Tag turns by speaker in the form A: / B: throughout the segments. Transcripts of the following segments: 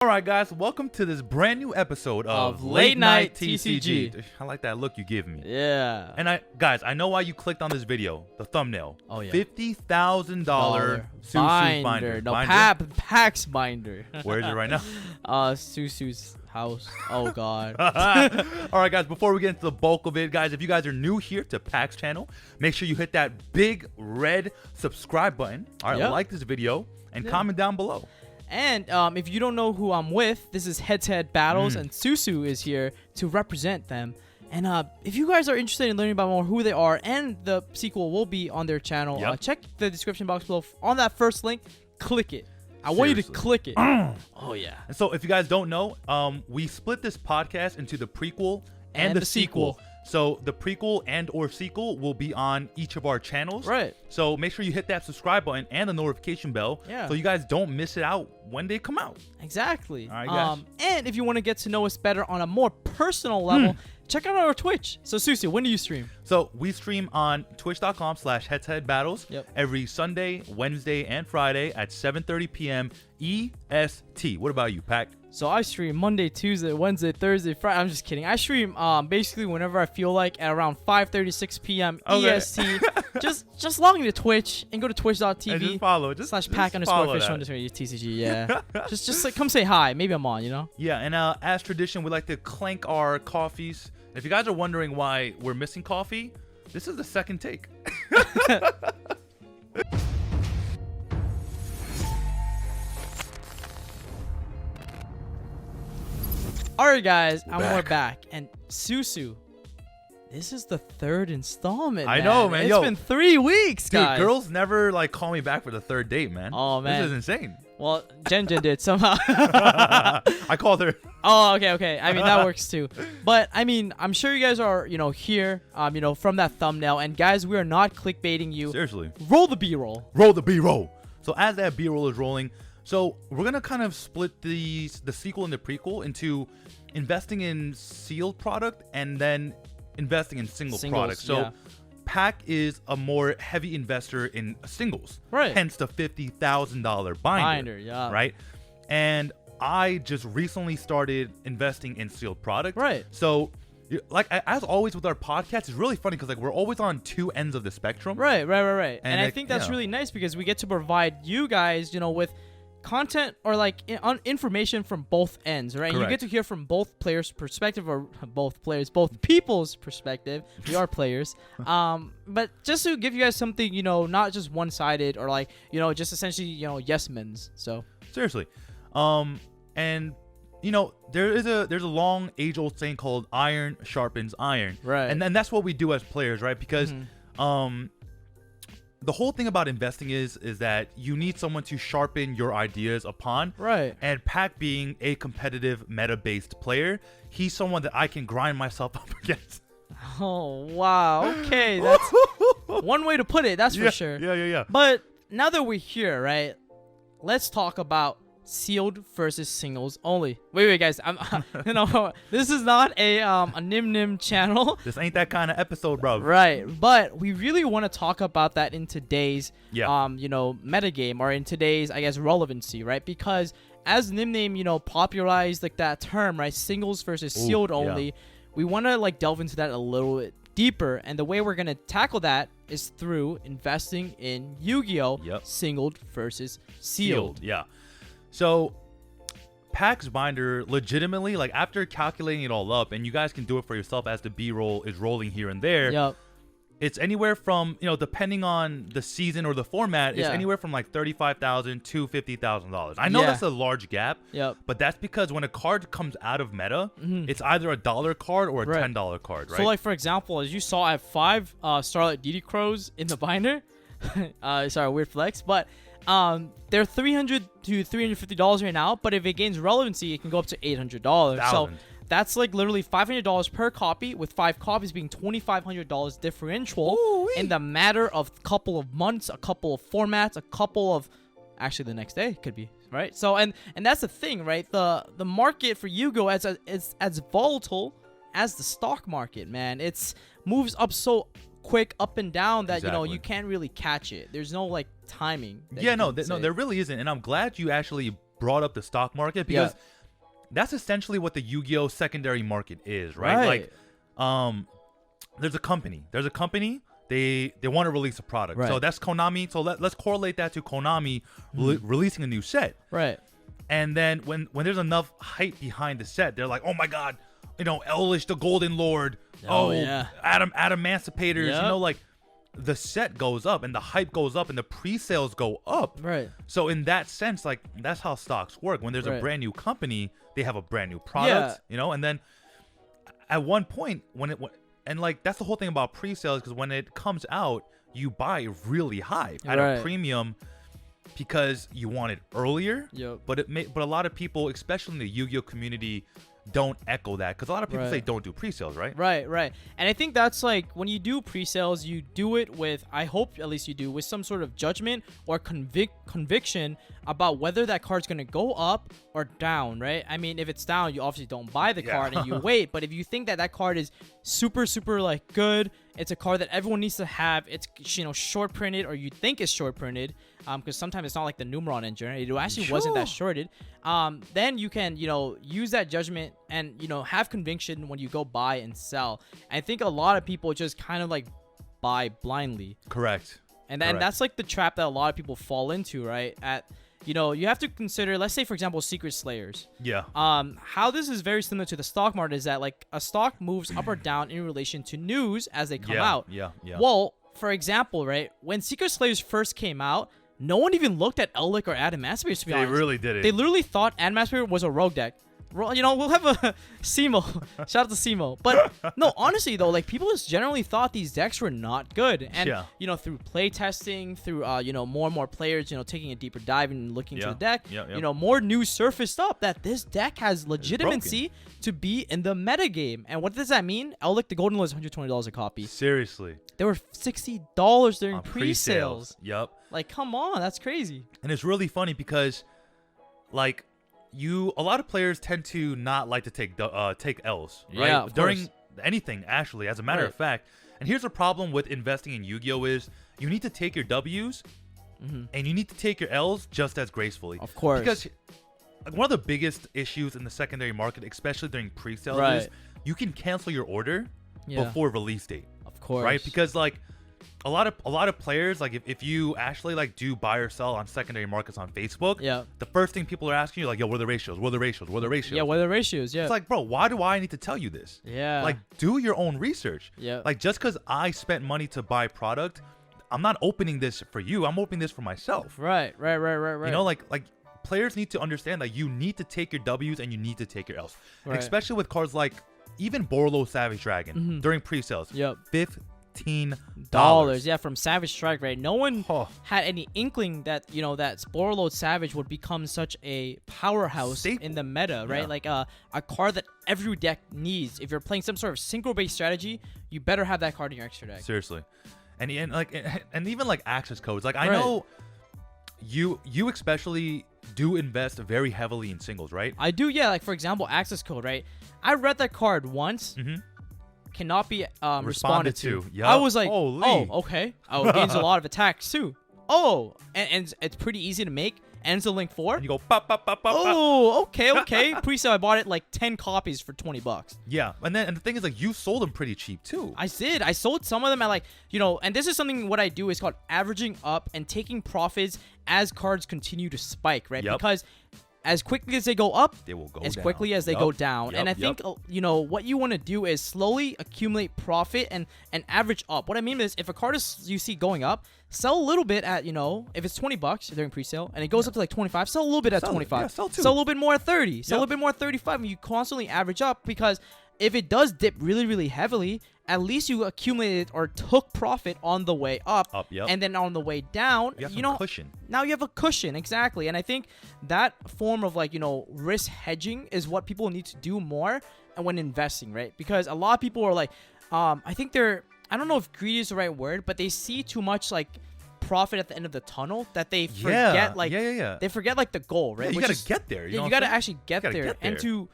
A: Alright guys, welcome to this brand new episode of
B: Late Night TCG.
A: I like that look you give me.
B: Yeah.
A: And guys, I know why you clicked on this video, the thumbnail.
B: Oh yeah.
A: $50,000
B: binder. No, PAK's binder.
A: Where is it right now?
B: Susu's house. Oh god.
A: Alright guys, before we get into the bulk of it, guys, if you guys are new here to PAK's channel, make sure you hit that big red subscribe button. Alright, like this video and comment down below.
B: And if you don't know who I'm with, this is Head-to-Head Battles, and Susu is here to represent them. And if you guys are interested in learning about more who they are, and the sequel will be on their channel, check the description box below. On that first link, click it. I want you to click it. Oh, yeah.
A: And so if you guys don't know, we split this podcast into the prequel and the sequel. So the prequel and or sequel will be on each of our channels.
B: Right.
A: So make sure you hit that subscribe button and the notification bell so you guys don't miss it out when they come out.
B: Exactly.
A: All right, guys.
B: And if you want to get to know us better on a more personal level, check out our Twitch. So Susu, when do you stream?
A: So we stream on twitch.com/head-to-head-battles every Sunday, Wednesday, and Friday at 7:30 p.m. EST. What about you, PAK?
B: So I stream Monday, Tuesday, Wednesday, Thursday, Friday. I'm just kidding. I stream basically whenever I feel like at around 5:36 p.m. EST. just log into Twitch and go to twitch.tv
A: just follow.
B: /PAK_official_TCG. Yeah. just like come say hi. Maybe I'm on, you know?
A: Yeah, and as tradition, we like to clank our coffees. If you guys are wondering why we're missing coffee, this is the second take.
B: Alright guys, we're back. And Susu, this is the third installment.
A: I know, man.
B: It's been 3 weeks, guys.
A: Dude, girls never like call me back for the third date, man.
B: Oh man,
A: this is insane.
B: Well, Jen did somehow.
A: I called her.
B: Oh, okay. I mean, that works too. But I mean, I'm sure you guys are, here, from that thumbnail. And guys, we are not clickbaiting you.
A: Seriously.
B: Roll the B-roll.
A: Roll the B-roll. So as that B-roll is rolling, so we're gonna kind of split the sequel and the prequel into investing in sealed product and then investing in singles product. So PAK is a more heavy investor in singles,
B: right? Hence
A: the $50,000 binder, right? And I just recently started investing in sealed product,
B: right?
A: So, like as always with our podcast, it's really funny because like we're always on two ends of the spectrum,
B: right? And I think that's really nice because we get to provide you guys, with content or like information from both ends, right? And you get to hear from both players' perspective, or both people's perspective. We are players, but just to give you guys something, not just one-sided or like just essentially yes men's. So
A: seriously, and there's a long age-old saying called iron sharpens iron,
B: right?
A: And then that's what we do as players, right? Because the whole thing about investing is that you need someone to sharpen your ideas upon.
B: Right.
A: And PAK being a competitive meta-based player, he's someone that I can grind myself up against.
B: Oh, wow. Okay. That's one way to put it. That's for sure.
A: Yeah.
B: But now that we're here, right, let's talk about sealed versus singles only. Wait, guys. This is not a Nim channel.
A: This ain't that kind of episode, bro.
B: Right. But we really want to talk about that in today's metagame, or in today's, I guess, relevancy, right? Because as Nim popularized like that term, right? Singles versus sealed only. We want to like delve into that a little bit deeper, and the way we're going to tackle that is through investing in YuGiOh singled versus sealed.
A: Yeah. So PAK's binder legitimately, like after calculating it all up, and you guys can do it for yourself as the B-roll is rolling here and there. It's anywhere from, depending on the season or the format, it's anywhere from like $35,000 to $50,000. I know that's a large gap, but that's because when a card comes out of meta, it's either a $1 card or a $10 card, right?
B: So like, for example, as you saw, I have 5 Starlight DD Crows in the binder. Sorry, weird flex, but they're $300 to $350 right now, but if it gains relevancy, it can go up to $800. So that's like literally $500 per copy, with 5 copies being $2,500 differential in the matter of a couple of months, a couple of formats, a couple of actually the next day could be, right? So and that's the thing, right? The market for YuGiOh is as volatile as the stock market, man. It's moves up so quick up and down that you can't really catch it. There's no like timing.
A: There really isn't, and I'm glad you actually brought up the stock market because that's essentially what the Yu-Gi-Oh secondary market is, right? Like, there's a company. They want to release a product. So that's Konami. So let's correlate that to Konami releasing a new set.
B: Right.
A: And then when there's enough hype behind the set, they're like, oh my God, you know, Elvish the Golden Lord. Adam Emancipators. You know, like the set goes up and the hype goes up and the pre-sales go up.
B: Right.
A: So in that sense, like that's how stocks work. When there's a brand new company, they have a brand new product, you know, and then at one point and like that's the whole thing about pre-sales, because when it comes out, you buy really high at a premium because you want it earlier. But a lot of people, especially in the Yu-Gi-Oh community, don't echo that, because a lot of people say don't do pre-sales, right?
B: Right. And I think that's like when you do pre-sales, you do it with, I hope at least you do, with some sort of judgment or conviction about whether that card's going to go up or down, right? I mean, if it's down, you obviously don't buy the card and you wait. But if you think that card is super like good, it's a card that everyone needs to have, it's, you know, short printed, or you think it's short printed, because sometimes it's not like the Numeron engine, it actually wasn't that shorted, then you can, you know, use that judgment and, you know, have conviction when you go buy and sell. I think a lot of people just kind of like buy blindly.
A: Correct.
B: And that's like the trap that a lot of people fall into, right? You know, you have to consider, let's say, for example, Secret Slayers.
A: Yeah.
B: How this is very similar to the stock market is that, like, a stock moves up or down in relation to news as they come out.
A: Yeah.
B: Well, for example, right, when Secret Slayers first came out, no one even looked at Elik or Adam Emancipator, to be honest.
A: They really did it.
B: They literally thought Adam Emancipator was a rogue deck. You know, we'll have a Simo. Shout out to Simo. But no, honestly though, like, people just generally thought these decks were not good. And you know, through play testing, through you know, more and more players, you know, taking a deeper dive and looking into the deck, you know, more news surfaced up that this deck has legitimacy to be in the meta game. And what does that mean? Elik the Golden Lord is $120 a copy.
A: Seriously.
B: They were $60 during pre-sales.
A: Yep.
B: Like, come on, that's crazy.
A: And it's really funny because, like, a lot of players tend to not like to take L's, right? During anything, actually, as a matter of fact. And here's the problem with investing in Yu-Gi-Oh is you need to take your W's and you need to take your L's just as gracefully.
B: Of course.
A: Because one of the biggest issues in the secondary market, especially during pre-sales, is you can cancel your order before release date.
B: Of course.
A: Right? Because, like, a lot of players, like, if you actually, like, do buy or sell on secondary markets on Facebook, the first thing people are asking you, like, yo, what are the ratios? What are the ratios? What are the ratios?
B: Yeah, what are the ratios? Yeah.
A: It's like, bro, why do I need to tell you this?
B: Yeah.
A: Like, do your own research.
B: Yeah.
A: Like, just because I spent money to buy product, I'm not opening this for you. I'm opening this for myself.
B: Right.
A: You know, like players need to understand that you need to take your W's and you need to take your L's. Especially with cards like even Borlo Savage Dragon during pre-sales. $15.
B: Yeah, from Savage Strike, right? No one had any inkling that, you know, that Borlo Savage would become such a powerhouse in the meta, right? Like a card that every deck needs. If you're playing some sort of synchro-based strategy, you better have that card in your extra deck.
A: Seriously. And even like access codes. Like, I know you especially do invest very heavily in singles, right?
B: I do, yeah. Like, for example, access code, right? I read that card once. Cannot be responded to. Yep. I was like, oh, okay. Oh, it gains a lot of attacks too. Oh, and it's pretty easy to make. Ends a link 4.
A: And you go pop.
B: Oh, okay. Pre-sale, I bought it like 10 copies for $20.
A: Yeah, and the thing is, like, you sold them pretty cheap too.
B: I did. I sold some of them at, like, you know, and this is something what I do is called averaging up and taking profits as cards continue to spike, right? Because as quickly as they go up,
A: they will go
B: as
A: down.
B: Quickly as they go down. And I think, you know, what you want to do is slowly accumulate profit and average up. What I mean is, if a card is you see going up, sell a little bit at, you know, if it's $20 during pre-sale and it goes up to like 25, sell a little bit at 25.
A: Sell
B: a little bit more at 30. Sell a little bit more at 35. And you constantly average up, because if it does dip really, really heavily, at least you accumulated or took profit on the way up. And then on the way down,
A: you know, cushion.
B: Now you have a cushion, exactly. And I think that form of, like, you know, risk hedging is what people need to do more when investing, right? Because a lot of people are like, I think I don't know if greedy is the right word, but they see too much, like, profit at the end of the tunnel that they forget, like, they forget, like, the goal, right?
A: Yeah, you gotta get there.
B: You gotta actually get there. And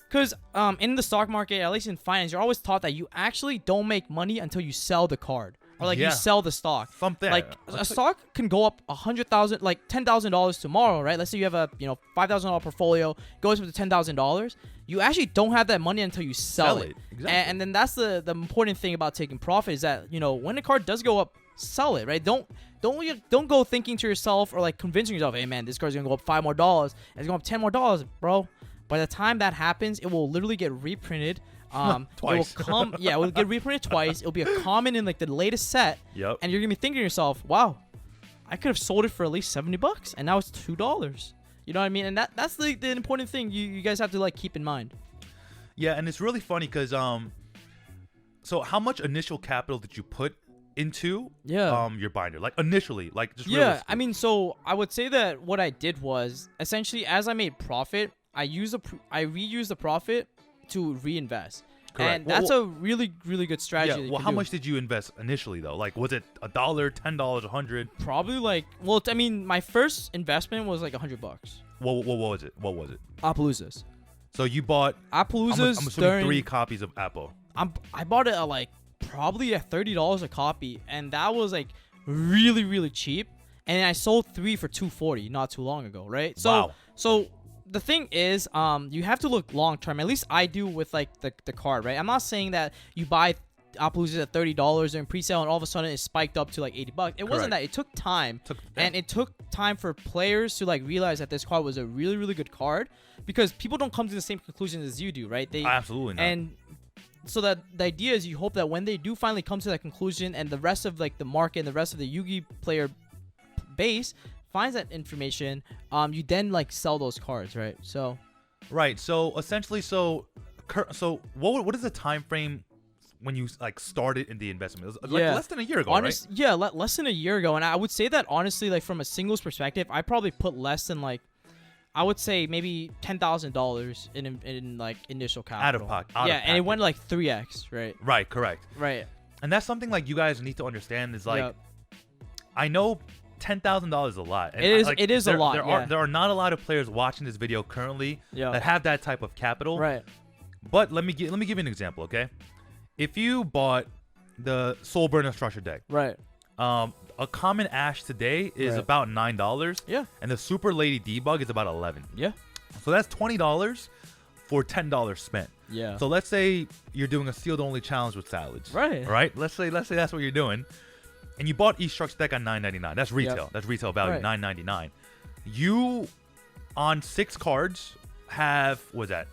B: because in the stock market, at least in finance, you're always taught that you actually don't make money until you sell the card, or like you sell the stock.
A: Something
B: like a stock can go up $100,000, like $10,000 tomorrow, right? Let's say you have a $5,000 portfolio, goes up to $10,000. You actually don't have that money until you sell it.
A: Exactly.
B: And then that's the important thing about taking profit is that when a card does go up, sell it, right? Don't go thinking to yourself or like convincing yourself, hey man, this card's gonna go up $5 more, and it's going up $10 more, bro. By the time that happens, it will literally get reprinted.
A: Twice.
B: It will get reprinted twice. It'll be a common in like the latest set.
A: Yep.
B: And you're gonna be thinking to yourself, wow, I could have sold it for at least $70, and now it's $2. You know what I mean? And that's the important thing you guys have to like keep in mind.
A: Yeah, and it's really funny because so how much initial capital did you put into your binder, like initially, like just
B: I mean, so I would say that what I did was essentially as I made profit, I reused the profit to reinvest. Correct. And that's a really, really good strategy.
A: Yeah. Well, how much did you invest initially though? Like, was it $1, $10, $100?
B: Probably like, well, I mean, my first investment was like $100.
A: What was it? What was it?
B: Appaloozas.
A: So you bought
B: Appaloozas.
A: I'm assuming 3 copies of Apple.
B: I bought it at like probably at $30 a copy, and that was like really, really cheap. And I sold 3 for $240 not too long ago, right? So, so the thing is, you have to look long term. At least I do with like the card, right? I'm not saying that you buy Appaloozas at $30 during pre-sale and all of a sudden it spiked up to like $80. It wasn't that. It took time, and it took time for players to like realize that this card was a really, really good card, because people don't come to the same conclusion as you do, right? They
A: absolutely not.
B: And so that the idea is you hope that when they do finally come to that conclusion, and the rest of like the market and the rest of the Yugi player base finds that information, you then like sell those cards, right? So
A: so essentially, so what is the time frame when you like started in the investment? It was like less than a year ago, right?
B: Yeah, less than a year ago. And I would say that honestly, like from a singles perspective, I probably put less than like, I would say maybe $10,000 in like initial capital.
A: Out of pocket.
B: And it went like 3x, right?
A: Right, correct.
B: Right.
A: And that's something like you guys need to understand is like, I know $10,000 is a lot. And
B: it is a lot.
A: There are not a lot of players watching this video currently that have that type of capital.
B: Right.
A: But let me give you an example, okay? If you bought the Soul Burner structure deck,
B: right?
A: A common Ash today is about $9.
B: Yeah.
A: And the Super Lady Debug is about $11.
B: Yeah.
A: So that's $20 for $10 spent.
B: Yeah.
A: So let's say you're doing a sealed only challenge with Salage.
B: Right.
A: Right? Let's say that's what you're doing. And you bought each structure deck on $9.99. That's retail. Yep. That's retail value, $9.99. You on 6 cards have, what is that?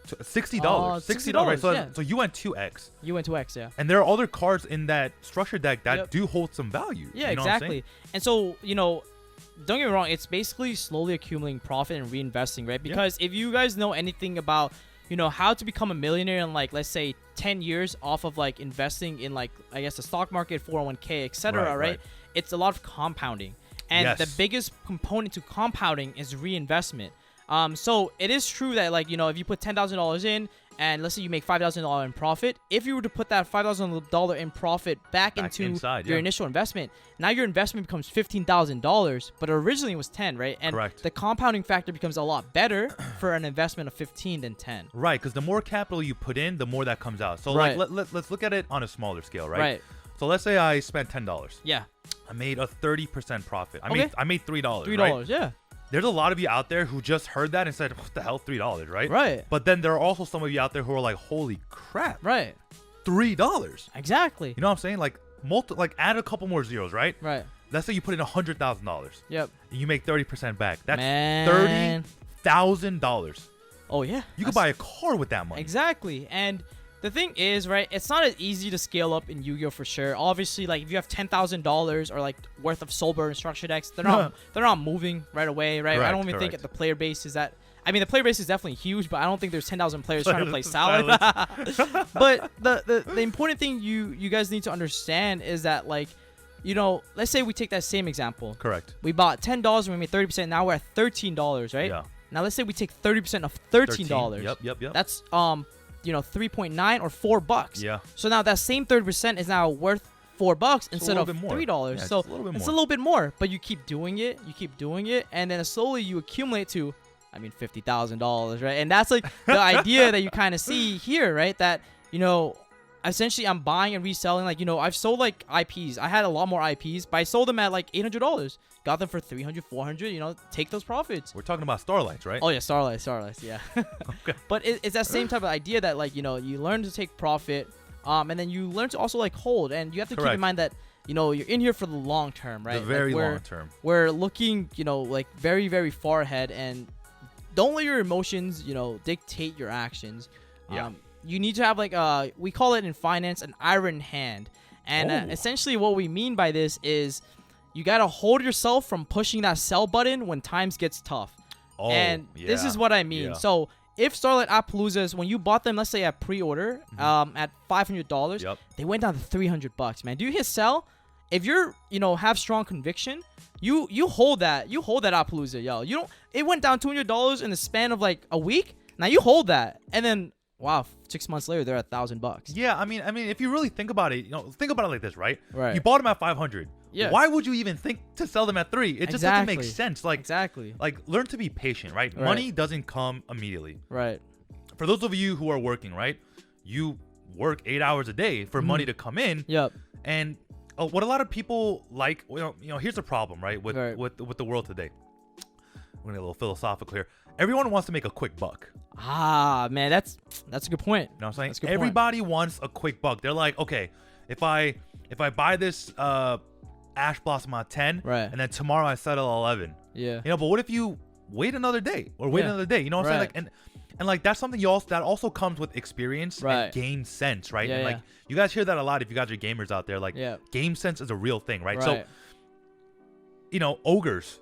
A: $60. $60. Right? So you went 2x.
B: You went 2x, yeah.
A: And there are other cards in that structure deck that do hold some value.
B: Yeah,
A: you know
B: exactly. And so, don't get me wrong, it's basically slowly accumulating profit and reinvesting, right? Because if you guys know anything about, how to become a millionaire in like, let's say 10 years off of like investing in like, I guess the stock market, 401k, etc., right? It's a lot of compounding. And the biggest component to compounding is reinvestment. So it is true that like, if you put $10,000 in and let's say you make $5,000 in profit, if you were to put that $5,000 in profit back into your initial investment, now your investment becomes $15,000, but originally it was 10, right? And the compounding factor becomes a lot better for an investment of 15 than 10.
A: Right, because the more capital you put in, the more that comes out. So like let's look at it on a smaller scale, right? Right. So let's say I spent $10.
B: Yeah.
A: I made a 30% profit. I made $3. $3,
B: right? Yeah.
A: There's a lot of you out there who just heard that and said, what the hell, $3, right?
B: Right.
A: But then there are also some of you out there who are like, holy crap.
B: Right.
A: $3.
B: Exactly.
A: You know what I'm saying? Like, add a couple more zeros, right?
B: Right.
A: Let's say you put in $100,000.
B: Yep.
A: And you make 30% back. That's $30,000.
B: Oh, yeah.
A: You could buy a car with that money.
B: Exactly. And the thing is, right, it's not as easy to scale up in Yu-Gi-Oh! For sure. Obviously, like, if you have $10,000 or, like, worth of Soul Burn structure decks, they're not moving right away, right? I don't even think the player base is that... I mean, the player base is definitely huge, but I don't think there's 10,000 players trying to play Salad. But the important thing you guys need to understand is that, like, let's say we take that same example.
A: Correct.
B: We bought $10 and we made 30%. Now we're at $13, right? Yeah. Now, let's say we take 30% of $13.
A: Yep.
B: That's... 3.9 or $4.
A: Yeah.
B: So now that same 30% is now worth $4 instead of $3. So it's a little bit more. But you keep doing it, and then slowly you accumulate to, $50,000, right? And that's like the idea that you kind of see here, right? That essentially I'm buying and reselling. Like, I've sold like IPs. I had a lot more IPs, but I sold them at like $800. Got them for $300, $400. Take those profits.
A: We're talking about Starlights, right?
B: Oh yeah, Starlights. Yeah.
A: Okay.
B: But it's that same type of idea that like you learn to take profit, and then you learn to also like hold, and you have to keep in mind that you're in here for the long term, right?
A: The very long term.
B: We're looking, like very, very far ahead, and don't let your emotions, dictate your actions.
A: Yeah.
B: You need to have like we call it in finance an iron hand, and essentially what we mean by this is you gotta hold yourself from pushing that sell button when times gets tough. And this is what I mean.
A: Yeah.
B: So if Starlight Appaloozas, when you bought them, let's say at pre-order, at $500, they went down to $300, man. Do you hit sell? If you're, have strong conviction, you hold that. You hold that Appalooza, yo. You don't. It went down $200 in the span of like a week. Now you hold that, and then wow, 6 months later they're at $1,000.
A: Yeah, I mean, if you really think about it, think about it like this, right?
B: Right.
A: You bought them at 500.
B: Yeah.
A: Why would you even think to sell them at 3? It just doesn't make sense. Like
B: exactly.
A: Like learn to be patient, right? Money doesn't come immediately.
B: Right.
A: For those of you who are working, right? You work 8 hours a day for money to come in.
B: Yep.
A: And what a lot of people like, here's the problem, right? With the world today. We're gonna get a little philosophical here. Everyone wants to make a quick buck.
B: Ah, man, that's a good point.
A: You know what I'm saying?
B: That's a good
A: Everybody wants a quick buck. They're like, okay, if I buy this Ash Blossom at 10, and then tomorrow I settle at 11.
B: Yeah.
A: But what if you wait another day or wait another day? You know what I'm saying? Like, and like that's something that also comes with experience and game sense, right? And like you guys hear that a lot if you guys are gamers out there. Like game sense is a real thing, right? So ogres.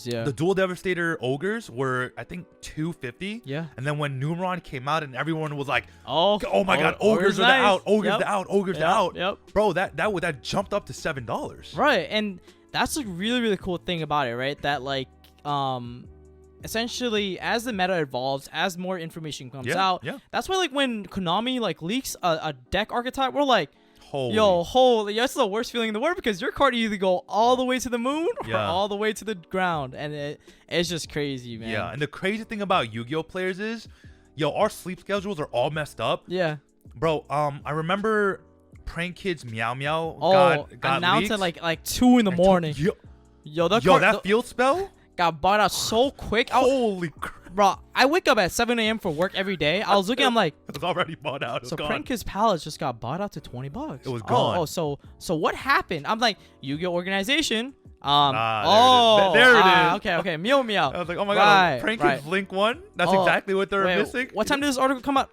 A: Yeah. The Dual Devastator ogres were, I think, $250.
B: Yeah. And
A: then when Numeron came out and everyone was like, oh my God, ogres are out. Ogres are out. Ogres are out.
B: Yep.
A: Bro, that jumped up to $7.
B: Right. And that's a really, really cool thing about it, right? That like essentially as the meta evolves, as more information comes out, that's why like when Konami like leaks a deck archetype, we're like, holy, that's the worst feeling in the world, because your card either go all the way to the moon or all the way to the ground, and it's just crazy, man.
A: Yeah, and the crazy thing about Yu-Gi-Oh players is, our sleep schedules are all messed up.
B: Yeah.
A: Bro, I remember Prank Kids Meow Meow got
B: announced
A: leaked.
B: at like 2 in the morning.
A: That field spell
B: got bought out so quick.
A: Holy crap.
B: Bro, I wake up at 7 a.m. for work every day. I was looking, I'm like,
A: it was already bought out.
B: So Prank Kids Palace just got bought out to $20.
A: It was gone.
B: So what happened? I'm like, Yu-Gi-Oh organization.
A: There it is.
B: Okay. Meow Meow.
A: I was like, oh my God, Prank Kids Link 1? That's exactly what they're missing.
B: What time did this article come out?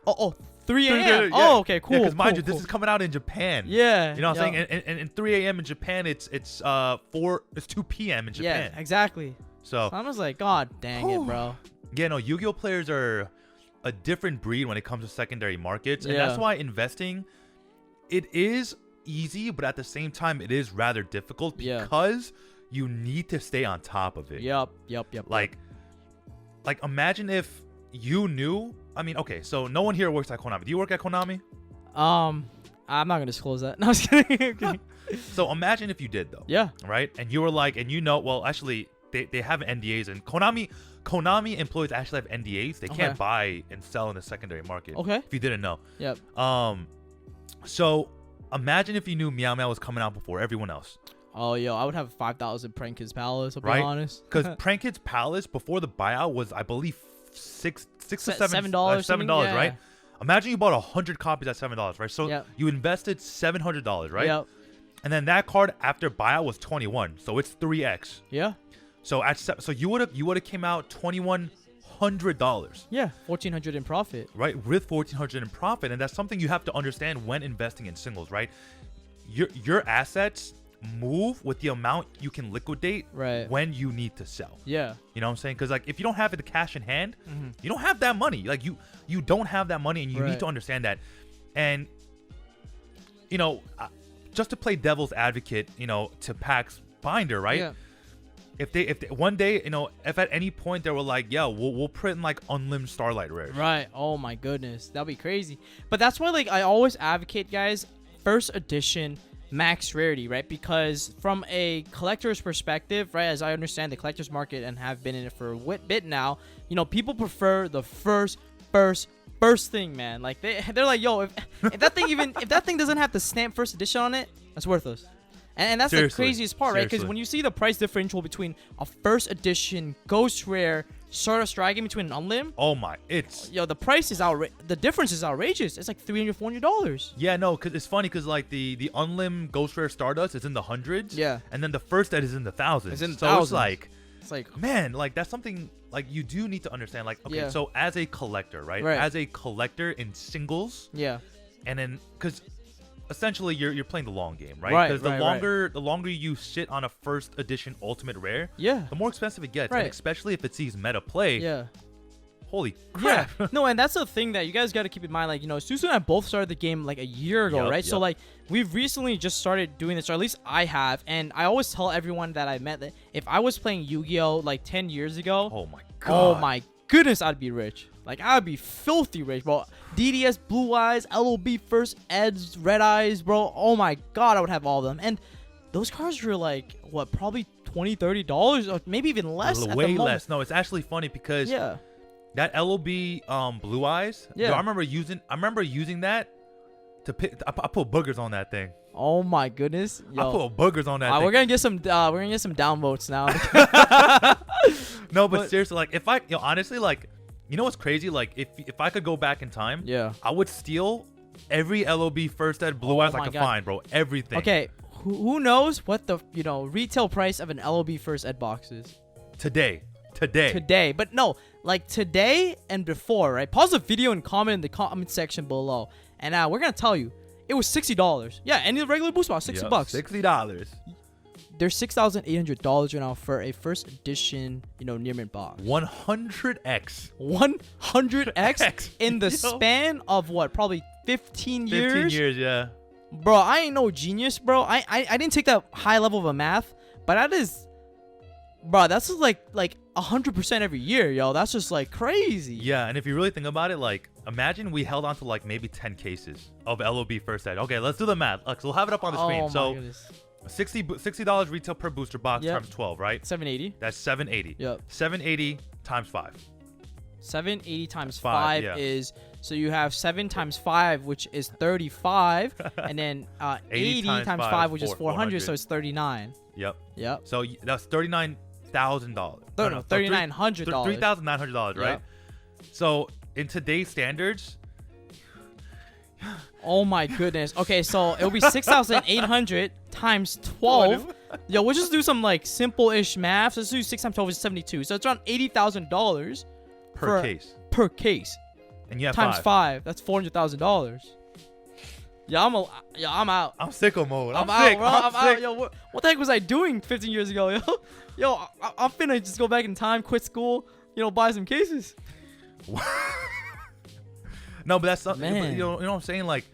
B: 3 a.m. Oh, okay, cool.
A: Because mind you, this is coming out in Japan.
B: Yeah.
A: You know what I'm saying? And 3 a.m. in Japan, it's 2 p.m. in Japan.
B: Yeah, exactly.
A: So
B: I was like, God dang it, bro.
A: Yeah, no, Yu-Gi-Oh players are a different breed when it comes to secondary markets. And that's why investing, it is easy, but at the same time, it is rather difficult because you need to stay on top of it.
B: Yep.
A: Like imagine if you knew. I mean, okay, so no one here works at Konami. Do you work at Konami?
B: I'm not gonna disclose that. No, I was kidding.
A: So imagine if you did, though.
B: Yeah.
A: Right? And you were like, well, actually, they have NDAs, and Konami employees actually have NDAs. They can't buy and sell in the secondary market.
B: Okay.
A: If you didn't know.
B: Yep.
A: So imagine if you knew Meow Meow was coming out before everyone else.
B: Oh, yo, I would have 5,000 Prank Kids Palace, I'll be honest.
A: Because Prank Kids Palace, before the buyout, was, I believe, $6 to $7,
B: $7,
A: right? Imagine you bought 100 copies at $7, right? So you invested $700, right?
B: Yep.
A: And then that card after buyout was 21, so it's 3x.
B: Yeah.
A: So you would have came out $2,100.
B: Yeah, $1,400 in profit.
A: Right, with $1,400 in profit, and that's something you have to understand when investing in singles, right? Your assets move with the amount you can liquidate when you need to sell.
B: Yeah.
A: You know what I'm saying? Because like if you don't have the cash in hand, you don't have that money. Like you don't have that money, and you need to understand that. And just to play devil's advocate, to PAK's binder, right?
B: Yeah.
A: If they one day, if at any point they were like, yeah, we'll print like unlimited Starlight rares.
B: Right. Oh my goodness, that'd be crazy. But that's why like I always advocate, guys, first edition max rarity, right? Because from a collector's perspective, right, as I understand the collector's market and have been in it for a bit now, people prefer the first first thing, man. Like they're like, yo, if that thing doesn't have the stamp first edition on it, that's worthless. And that's the craziest part, right? Because when you see the price differential between a first edition Ghost Rare Stardust Dragon between an Unlim,
A: oh my, it's
B: the price is the difference is outrageous. It's like $300-$400.
A: Yeah, no, because it's funny because like the Unlim Ghost Rare Stardust is in the hundreds.
B: Yeah.
A: And then the first ed is in the thousands.
B: It's in the
A: so
B: thousands.
A: It's like man, like that's something like you do need to understand. Like okay,
B: Yeah.
A: so as a collector, right? As a collector in singles.
B: Yeah.
A: And then because essentially you're playing the long game, right? Because the longer you sit on a first edition Ultimate Rare,
B: yeah,
A: the more expensive it gets, and especially if it sees meta play.
B: Yeah.
A: Holy crap.
B: Yeah. No, and that's the thing that you guys got to keep in mind. Like, Susu and I both started the game like a year ago, right? Yep. So like we've recently just started doing this, or at least I have, and I always tell everyone that I met that if I was playing Yu-Gi-Oh like 10 years ago,
A: oh my
B: goodness, I'd be rich. Like, I'd be filthy rich, bro. DDS, Blue Eyes, LOB, First Eds, Red Eyes, bro. Oh my god, I would have all of them. And those cards were like, what, probably $20, $30, or maybe even less.
A: Way less. No, it's actually funny because that LOB Blue Eyes,
B: yeah.
A: Yo, I remember using that to pick. I put boogers on that thing.
B: Oh my goodness. Yo.
A: I put boogers on that thing.
B: We're gonna get some downvotes now.
A: No, but seriously, like if I honestly, like, you know what's crazy? Like if I could go back in time,
B: yeah,
A: I would steal every LOB First Ed Blue Eyes I could find, bro. Everything.
B: Okay, who knows what the retail price of an LOB First Ed box is?
A: Today,
B: but no, like today and before, right? Pause the video and comment in the comment section below, and we're gonna tell you it was $60. Yeah, any regular boost box, $60.
A: $60.
B: There's $6,800 right now for a first edition, near mint box.
A: 100x.
B: 100x in the span of what? Probably 15 years.
A: 15 years, yeah.
B: Bro, I ain't no genius, bro. I didn't take that high level of a math, but that is, bro, that's just like 100% every year, yo. That's just like crazy.
A: Yeah, and if you really think about it, like, imagine we held on to like maybe 10 cases of LOB First Ed. Okay, let's do the math. Look, so we'll have it up on the screen. So
B: goodness.
A: $60 retail per booster box times 12, right?
B: $780.
A: That's $780.
B: Yep.
A: $780 times 5.
B: 780 times 5 is, so you have 7 times 5, which is 35, and then 80 times 5, which is 400, so it's 39.
A: Yep.
B: So
A: that's $39,000.
B: No, $3,900.
A: $3,900, right?
B: Yep.
A: So in today's standards.
B: Oh my goodness. Okay, so it'll be 6,800 times 12. Yo, we'll just do some like simple-ish math. Let's do 6 times 12 is 72. So it's around $80,000
A: per case.
B: Per case.
A: And you have
B: times 5. That's $400,000. Yeah, I'm out.
A: I'm sicko mode.
B: I'm out, bro. I'm out. Yo, what the heck was I doing 15 years ago, yo? Yo, I'm finna just go back in time, quit school, buy some cases.
A: No, but that's something. You know what I'm saying? Like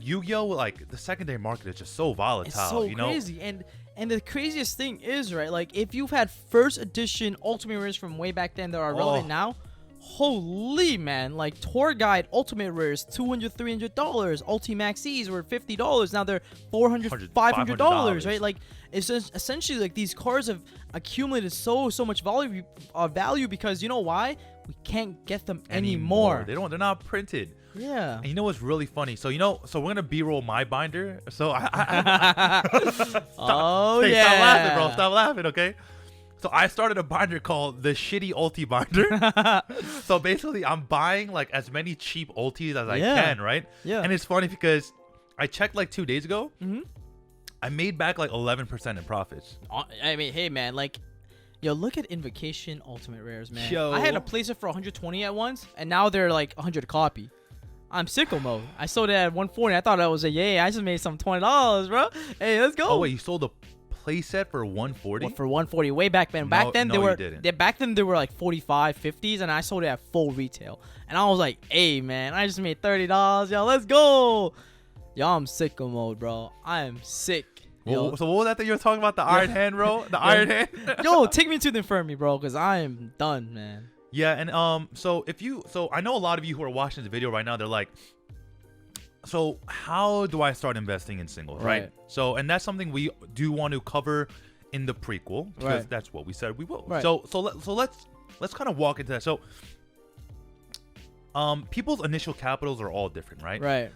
A: Yu-Gi-Oh, like the secondary market is just so volatile.
B: It's so crazy, and the craziest thing is, right? Like if you've had first edition Ultimate Rares from way back then that are relevant now, holy man! Like Tour Guide Ultimate Rares, $200, $300. Ultimaxes were $50. Now they're $400, $500. Right? Like it's just essentially like these cards have accumulated so much value because you know why? We can't get them anymore.
A: They're not printed.
B: Yeah.
A: And you know what's really funny? So so we're gonna B-roll my binder. So
B: Stop
A: laughing, bro. Stop laughing, okay? So I started a binder called the Shitty Ulti Binder. So basically, I'm buying like as many cheap ultis as I can, right?
B: Yeah.
A: And it's funny because I checked like 2 days ago. Mm-hmm. I made back like 11% in profits.
B: I mean, hey man, like. Yo, look at Invocation Ultimate Rares, man.
A: Yo.
B: I had to place it for 120 at once, and now they're like 100 a copy. I'm sicko mode. I sold it at 140. I thought that was I just made some $20, bro. Hey, let's go.
A: Oh wait, you sold a playset for 140?
B: For 140, way back then. Back then they were like 45, 50s, and I sold it at full retail. And I was like, hey man, I just made $30. Yo, let's go. Yo, I'm sicko mode, bro. I am sick.
A: Yo. So what was that thing you were talking about? The Iron Hand, bro? The Iron Hand?
B: Yo, take me to the infirmary, bro, because I am done, man.
A: Yeah, and so I know a lot of you who are watching this video right now, they're like, so how do I start investing in singles, right? So, and that's something we do want to cover in the prequel, because that's what we said we will. Right. So let's kind of walk into that. So people's initial capitals are all different, right?
B: Right.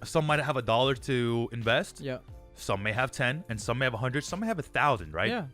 A: Some might have $1 to invest.
B: Yeah.
A: Some may have 10, and some may have 100. Some may have 1,000, right?
B: Yeah.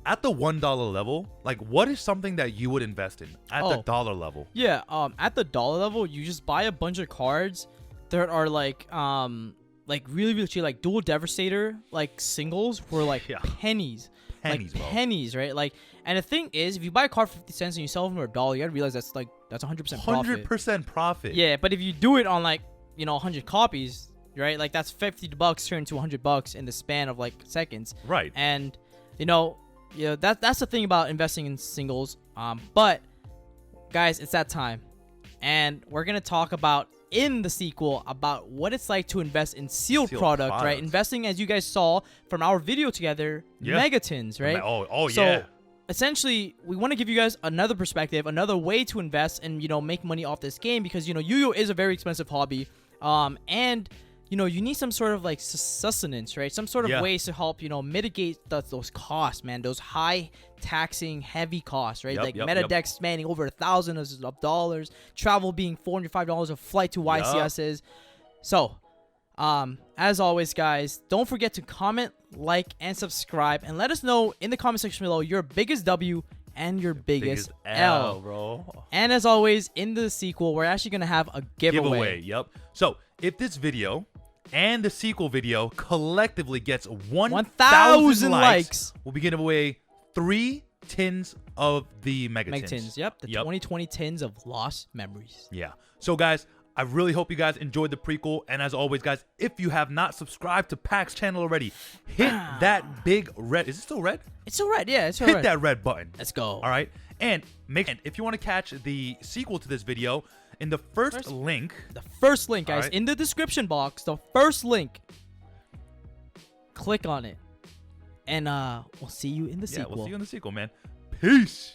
A: At the $1 level, like, what is something that you would invest in at the dollar level?
B: Yeah. At the dollar level, you just buy a bunch of cards that are like really really cheap, like Dual Devastator, like singles were like pennies.
A: Pennies,
B: like
A: bro.
B: Pennies, right? Like, and the thing is, if you buy a card for 50 cents and you sell them for $1, you gotta realize that's 100% profit.
A: 100% profit.
B: Yeah, but if you do it on 100 copies, right? Like that's $50 turned to $100 in the span of like seconds.
A: Right.
B: And that's the thing about investing in singles. But guys, it's that time, and we're gonna talk about in the sequel about what it's like to invest in sealed product, right? Investing, as you guys saw from our video together, megatins, right?
A: So,
B: essentially, we want to give you guys another perspective, another way to invest and make money off this game, because YuGiOh is a very expensive hobby, and you need some sort of like sustenance, right? Some sort of ways to help mitigate those costs, man. Those high taxing, heavy costs, right? Meta decks spanning over $1,000, travel being $405 a flight to YCSs. So, as always, guys, don't forget to comment, like, and subscribe, and let us know in the comment section below your biggest W and your biggest L,
A: bro.
B: And as always, in the sequel, we're actually gonna have a giveaway.
A: Yep. So if this video and the sequel video collectively gets 1,000 likes, we'll be giving away 3 tins of the megatins.
B: Yep, the 2020 tins of lost memories.
A: Yeah. So guys, I really hope you guys enjoyed the prequel, and as always, guys, if you have not subscribed to PAK's channel already, hit that big red. Is it still red?
B: It's still red. Yeah, it's still
A: red.
B: Hit
A: that red button.
B: Let's go.
A: All right, and if you want to catch the sequel to this video, in the first link,
B: guys, in the description box, the first link, click on it, and we'll see you in the sequel.
A: Yeah, we'll see you in the sequel, man. Peace.